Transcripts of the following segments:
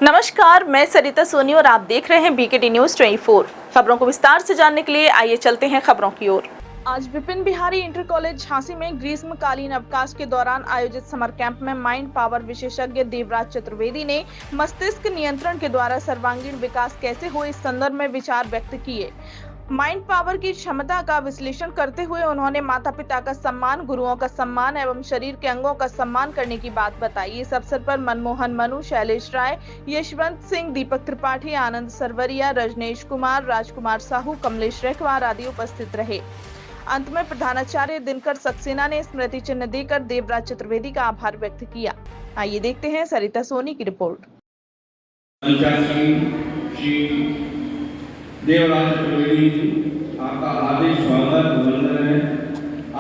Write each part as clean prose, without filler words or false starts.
नमस्कार, मैं सरिता सोनी और आप देख रहे हैं बीकेटी न्यूज 24। खबरों को विस्तार से जानने के लिए आइए चलते हैं खबरों की ओर। आज विपिन बिहारी इंटर कॉलेज झांसी में ग्रीष्मकालीन अवकाश के दौरान आयोजित समर कैंप में माइंड पावर विशेषज्ञ देवराज चतुर्वेदी ने मस्तिष्क नियंत्रण के द्वारा सर्वांगीण विकास कैसे हो इस संदर्भ में विचार व्यक्त किए। माइंड पावर की क्षमता का विश्लेषण करते हुए उन्होंने माता पिता का सम्मान, गुरुओं का सम्मान एवं शरीर के अंगों का सम्मान करने की बात बताई। इस अवसर पर मनमोहन मनु, शैलेश राय, यशवंत सिंह, दीपक त्रिपाठी, आनंद सरवरिया, रजनेश कुमार, राजकुमार साहू, कमलेश रेखवार आदि उपस्थित रहे। अंत में प्रधानाचार्य दिनकर सक्सेना ने स्मृति चिन्ह देकर देवराज चतुर्वेदी का आभार व्यक्त किया। आइए देखते हैं सरिता सोनी की रिपोर्ट। देवराज चतुर्वेदी जी, आपका हार्दिक स्वागत अभिनंदन है।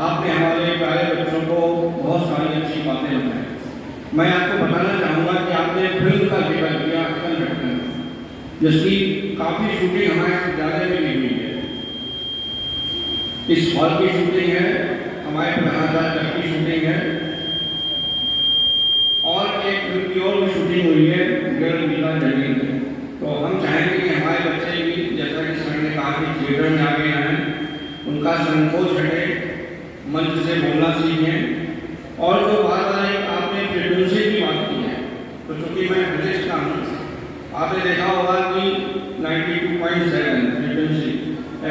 आपने हमारे प्यारे बच्चों को बहुत सारी अच्छी बातें बताई। मैं आपको बताना चाहूँगा कि आपने फिल्म का जिक्र किया अक्सर घटना, जिसकी काफ़ी शूटिंग हमारे विद्यालय में भी हुई है। इस हॉल की शूटिंग है, हमारे प्रधानाचार्य की शूटिंग है और एक फिल्म की और भी शूटिंग हुई है गर्ल मीरा जमीन में। तो हम चाहेंगे कि हमारे बच्चे भी, जैसा कि सर ने कहा कि थिएटर में आ गए हैं, उनका संकोच हटे, मंच से बोलना सीखें। और जो बात आई आपने फ्रीक्वेंसी की बात की है, तो चूँकि मैं फिजिक्स का हूँ, आपने देखा होगा कि 92.7 फ्रीक्वेंसी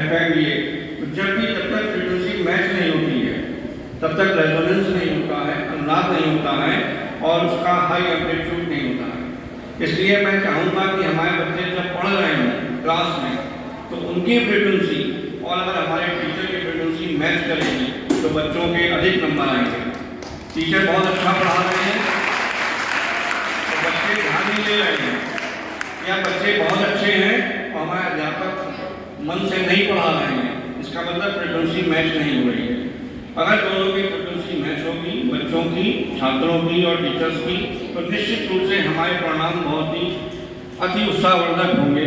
FM ये, तो जब तक फ्रीक्वेंसी मैच नहीं होती है तब तक रेजोनेंस नहीं होता है, अनुनाद नहीं होता है और उसका हाई एम्पलीट्यूड नहीं होता है। इसलिए मैं चाहूँगा कि हमारे बच्चे जब पढ़ रहे हैं क्लास में, तो उनकी फ्रीक्वेंसी और अगर हमारे टीचर की फ्रीक्वेंसी मैच करेगी तो बच्चों के अधिक नंबर आएंगे। टीचर बहुत अच्छा पढ़ा रहे हैं तो बच्चे ध्यान नहीं दे रहे हैं, या बच्चे बहुत अच्छे हैं और हमारे अध्यापक मन से नहीं पढ़ा रहे हैं, इसका मतलब फ्रीक्वेंसी मैच नहीं हो रही है। अगर दोनों की फ्रीक्वेंसी मैच होगी, बच्चों की, छात्रों की और टीचर्स की, तो निश्चित रूप से हमारे परिणाम बहुत ही अति उत्साहवर्धक होंगे।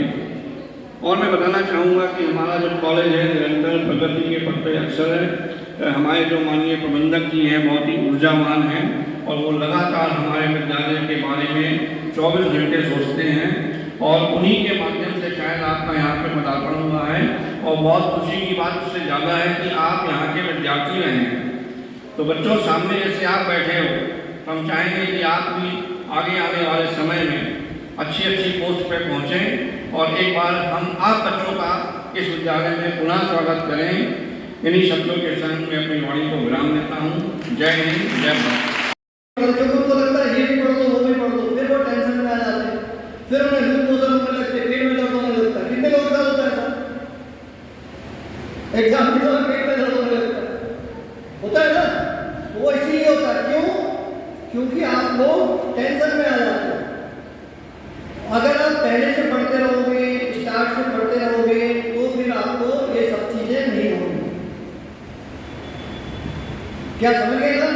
और मैं बताना चाहूँगा कि हमारा जो कॉलेज है निरंतर प्रगति के पथ पर अक्सर है। हमारे जो माननीय प्रबंधक जी हैं बहुत ही ऊर्जावान हैं और वो लगातार हमारे विद्यालय के बारे में 24 घंटे सोचते हैं और उन्हीं के माध्यम से शायद आपका यहाँ पे पदार्पण हुआ है। और बहुत खुशी की बात उससे ज़्यादा है कि आप यहाँ के विद्यार्थी रहे हैं। तो बच्चों, सामने जैसे आप बैठे हो, तो हम चाहेंगे कि आप भी आगे आने वाले समय में अच्छी पोस्ट पे पहुँचें और एक बार हम आप बच्चों का इस विद्यालय में पुनः स्वागत करें। इन्हीं शब्दों के संग मैं अपनी वाणी को विराम देता हूँ। जय हिंद, जय भारत। तो लगता है ये भी पढ़ दो, वो भी पढ़ दो, फिर वो टेंशन में आ जाते हैं, फिर उन्हें लूज मोशन होने लगते, पेट में दर्द होने लगता है। कितने लोग का होता है ऐसा? एग्जाम के समय पेट में दर्द होने लगता है ना? वो इसीलिए होता है। क्यों? क्योंकि आप लोग टेंशन में आ जाते हैं। अगर आप पहले से पढ़ते रहोगे, स्टार्ट से पढ़ते रहोगे, तो फिर आपको ये सब चीजें नहीं होंगी। क्या समझ गए ना?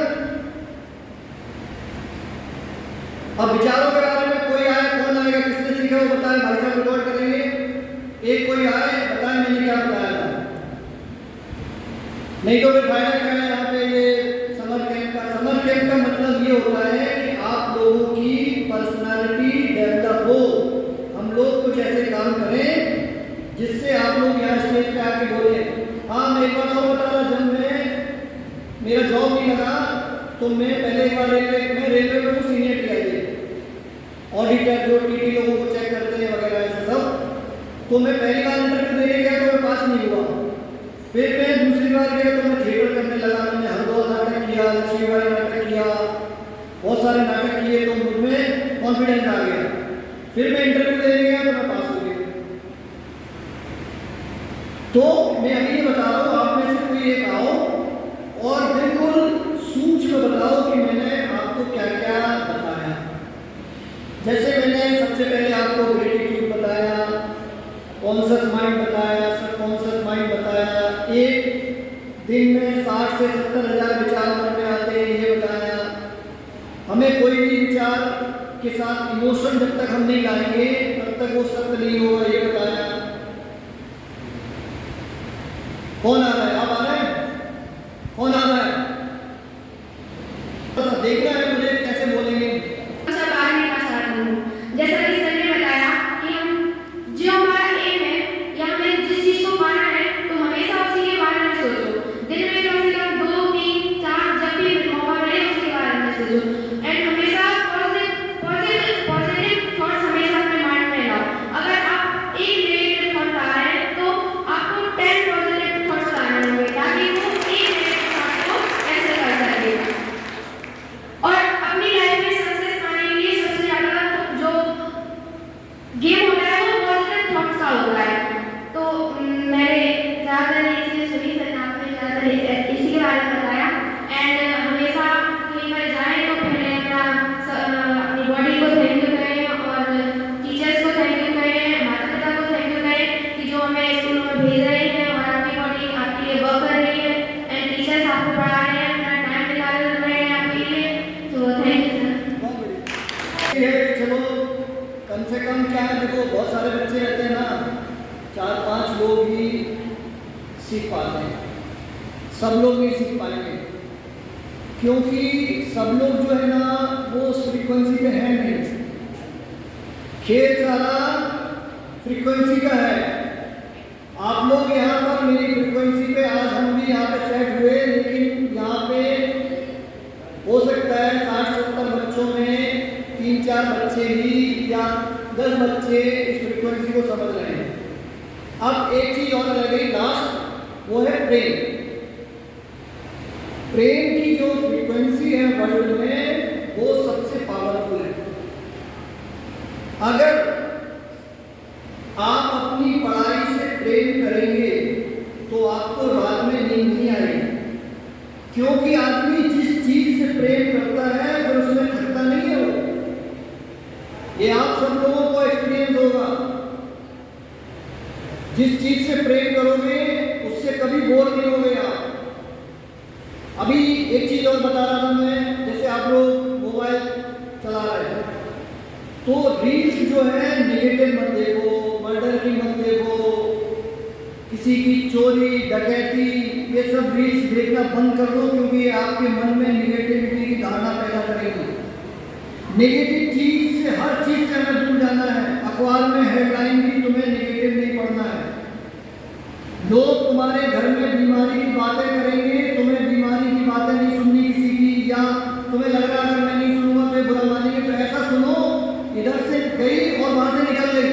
अब विचारों के बारे में कोई आए, कौन आएगा, किसने सीखा वो बताए, भाई साहब रिकॉर्ड करेंगे। एक कोई आए, बताए मैंने क्या बताया था। नहीं तो फिर फायदा क्या है यहाँ पे ये समर कैंप का? समर कैंप का मतलब ये होता है कि आप लोगों की पर्सनालिटी डेवलप हो। हम लोग कुछ ऐसे काम करें जिससे आप लोग यहाँ स्टेज पे आके बोले। हाँ, मैं एक बार और बता रहा, जब मेरा जॉब नहीं लगा तो मैं पहले एक बार रेलवे में हूँ, सीनियर टीआई ऑडिटर जो टीटी लोगों को चेक करते हैं वगैरह ऐसे सब। तो मैं पहली बार इंटरव्यू देने गया तो मैं पास नहीं हुआ। फिर मैं दूसरी बार गया तो मैं थिएटर करने लगा। मैंने हरदौल नाटक किया, लक्ष्मीबाई नाटक किया, बहुत सारे नाटक किए, तो मुझमें कॉन्फिडेंस आ गया। फिर मैं इंटरव्यू देने गया तो मैं पास हो गया। तो मैं अभी ये बता रहा हूँ, आप में से कोई एक आओ और बिल्कुल सूक्ष्म बताओ कि मैंने आपको क्या क्या बताया। जैसे मैंने सबसे पहले आपको ग्रेटिट्यूड बताया, कॉन्शियस माइंड बताया, सबकॉन्शियस माइंड बताया, एक दिन में 60 से 70 हज़ार विचार मन में आते हैं ये बताया। हमें कोई भी विचार के साथ इमोशन जब तक हम नहीं लाएंगे तब तक वो सत्य नहीं होगा ये बताया। कौन आ रहा है? आप आ रहे हैं? कौन आ रहा है? देखना है मुझे कैसे बोलेंगे। अच्छा, 12वीं पास आ रहा हूँ। जैसा कि सर ने यहाँ देखो बहुत सारे बच्चे रहते हैं ना, 4-5 लोग ही सीख पाते हैं, सब लोग नहीं सीख पाएंगे, क्योंकि सब लोग जो है ना वो उस फ्रीक्वेंसी पे है नहीं। खेल सारा फ्रीक्वेंसी का है। आप लोग यहाँ पर मेरी फ्रीक्वेंसी पे, आज हम भी यहाँ पे सेट हुए, लेकिन यहाँ पे हो सकता है 60-70 बच्चों में 3-4 बच्चे ही या 10 बच्चे इस फ्रीक्वेंसी को समझ रहे हैं। अब एक चीज और रह गई लास्ट, वो है प्रेम। प्रेम की जो फ्रीक्वेंसी है वर्ल्ड में वो सबसे पावरफुल है। अगर आप अपनी पढ़ाई से प्रेम करेंगे तो आपको रात में नींद नहीं आएगी, क्योंकि आदमी जिस चीज से प्रेम करता है फिर उसमें थकता नहीं है वो। ये आप सब लोगों को एक्सपीरियंस होगा। जिस चीज से प्रेम करोगे उससे कभी बोर नहीं होगे आप। अभी एक चीज और बता रहा था मैं, जैसे आप लोग मोबाइल चला रहे हैं तो रील्स जो है नेगेटिव मत देखो, मर्डर की मत देखो, किसी की चोरी डकैती, ये सब रील्स देखना बंद कर दो, क्योंकि ये आपके मन में नेगेटिविटी की धारणा पैदा करेगी। नेगेटिव चीज से, हर चीज से हमें दूर जाना है। अखबार में हेडलाइन भी तुम्हें नेगेटिव नहीं पढ़ना है। लोग तुम्हारे घर में बीमारी की बातें करेंगे, तुम्हें बीमारी की बातें नहीं सुननी किसी की, या तुम्हें लग रहा अगर मैं नहीं सुनूंगा तो बुरा मानेंगे, तो ऐसा सुनो इधर से गई और वहां से निकल गई।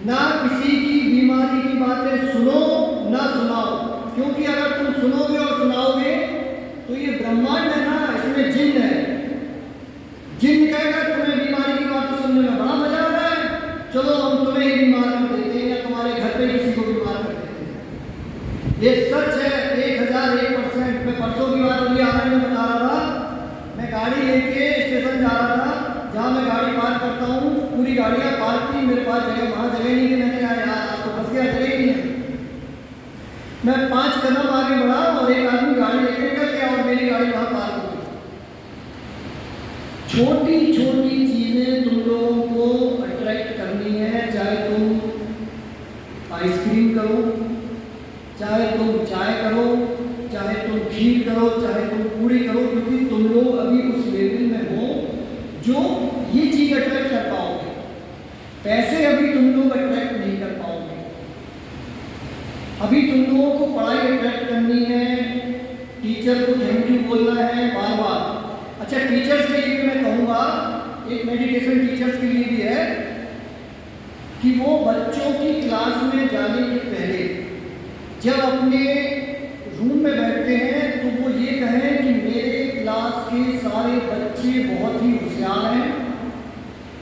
ना किसी की बीमारी की बातें सुनो ना सुनाओ, क्योंकि अगर तुम सुनोगे और सुनाओगे तो ये ब्रह्मांड है ना, इसमें जिन है। जिन कहेगा तुम्हें बीमारी की बातें सुनने में बड़ा मजा आ रहा है, चलो हम तुम्हें ही बीमार कर देते हैं या तुम्हारे घर पे किसी को बीमार कर देते हैं। ये सच है 1001%। मैं परसों की बात अभी आने में बता रहा था, मैं गाड़ी लेके स्टेशन जा रहा था, जहाँ मैं गाड़ी पार्क करता हूँ पूरी गाड़ियाँ पार्क थी, मेरे पास जगह, वहाँ जगह नहीं थी। मैंने कहा यार आज तो फंस गया, जगह ही नहीं है। मैं 5 कदम आगे बढ़ा और एक आदमी गाड़ी लेके निकल गया और मेरी गाड़ी वहाँ पार्क हो गई। छोटी छोटी चीजें तुम लोगों को अट्रैक्ट करनी है, चाहे तुम आइसक्रीम करो, चाहे तुम चाय करो, चाहे तुम खीर करो, चाहे तुम पूरी करो, क्योंकि तुम लोग अभी उस लेवल में हो जो ये चीज अट्रैक्ट कर पाओगे। पैसे अभी तुम लोग अट्रैक्ट नहीं कर पाओगे। अभी तुम लोगों को पढ़ाई अट्रैक्ट करनी है, टीचर को थैंक यू बोलना है बार बार। अच्छा, टीचर्स के लिए मैं कहूँगा, एक मेडिटेशन टीचर्स के लिए भी है कि वो बच्चों की क्लास में जाने के पहले जब अपने रूम में बैठते हैं तो वो ये कहें कि मेरे क्लास के सारे बच्चे बहुत ही होशियार हैं,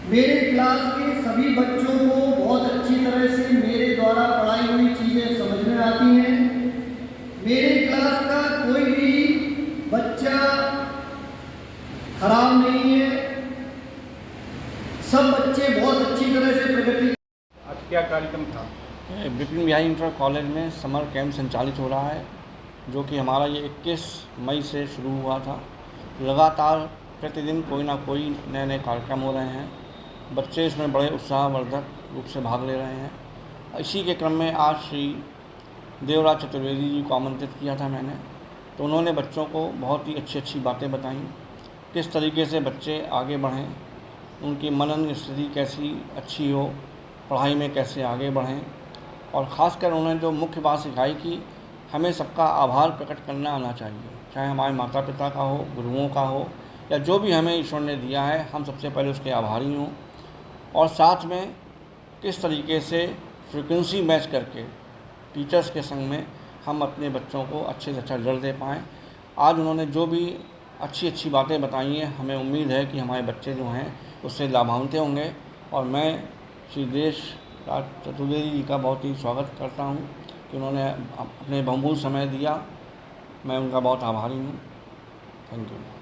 मेरे क्लास के सभी बच्चों को बहुत अच्छी तरह से मेरे द्वारा पढ़ाई हुई चीज़ें समझ में आती हैं, मेरे क्लास का कोई भी बच्चा खराब नहीं है, सब बच्चे बहुत अच्छी तरह से प्रगति। आज क्या कार्यक्रम था? विपिन बिहारी इंटर कॉलेज में समर कैंप संचालित हो रहा है, जो कि हमारा ये 21 मई से शुरू हुआ था। लगातार प्रतिदिन कोई ना कोई नए नए कार्यक्रम हो रहे हैं। बच्चे इसमें बड़े उत्साहवर्धक रूप से भाग ले रहे हैं। इसी के क्रम में आज श्री देवराज चतुर्वेदी जी को आमंत्रित किया था मैंने, तो उन्होंने बच्चों को बहुत ही अच्छी अच्छी बातें बताई, किस तरीके से बच्चे आगे बढ़ें, उनकी मनन स्थिति कैसी अच्छी हो, पढ़ाई में कैसे आगे बढ़ें, और ख़ासकर उन्होंने जो मुख्य बात सिखाई कि हमें सबका आभार प्रकट करना आना चाहिए, चाहे हमारे माता पिता का हो, गुरुओं का हो, या जो भी हमें ईश्वर ने दिया है, हम सबसे पहले उसके आभारी हों। और साथ में किस तरीके से फ्रीक्वेंसी मैच करके टीचर्स के संग में हम अपने बच्चों को अच्छे से अच्छा रिजल्ट दे पाएँ। आज उन्होंने जो भी अच्छी अच्छी बातें बताई हैं, हमें उम्मीद है कि हमारे बच्चे जो हैं उससे लाभान्वित होंगे। और मैं श्री देवराज चतुर्वेदी जी का बहुत ही स्वागत करता हूं कि उन्होंने अपने बहुमूल्य समय दिया। मैं उनका बहुत आभारी हूं। Thank you.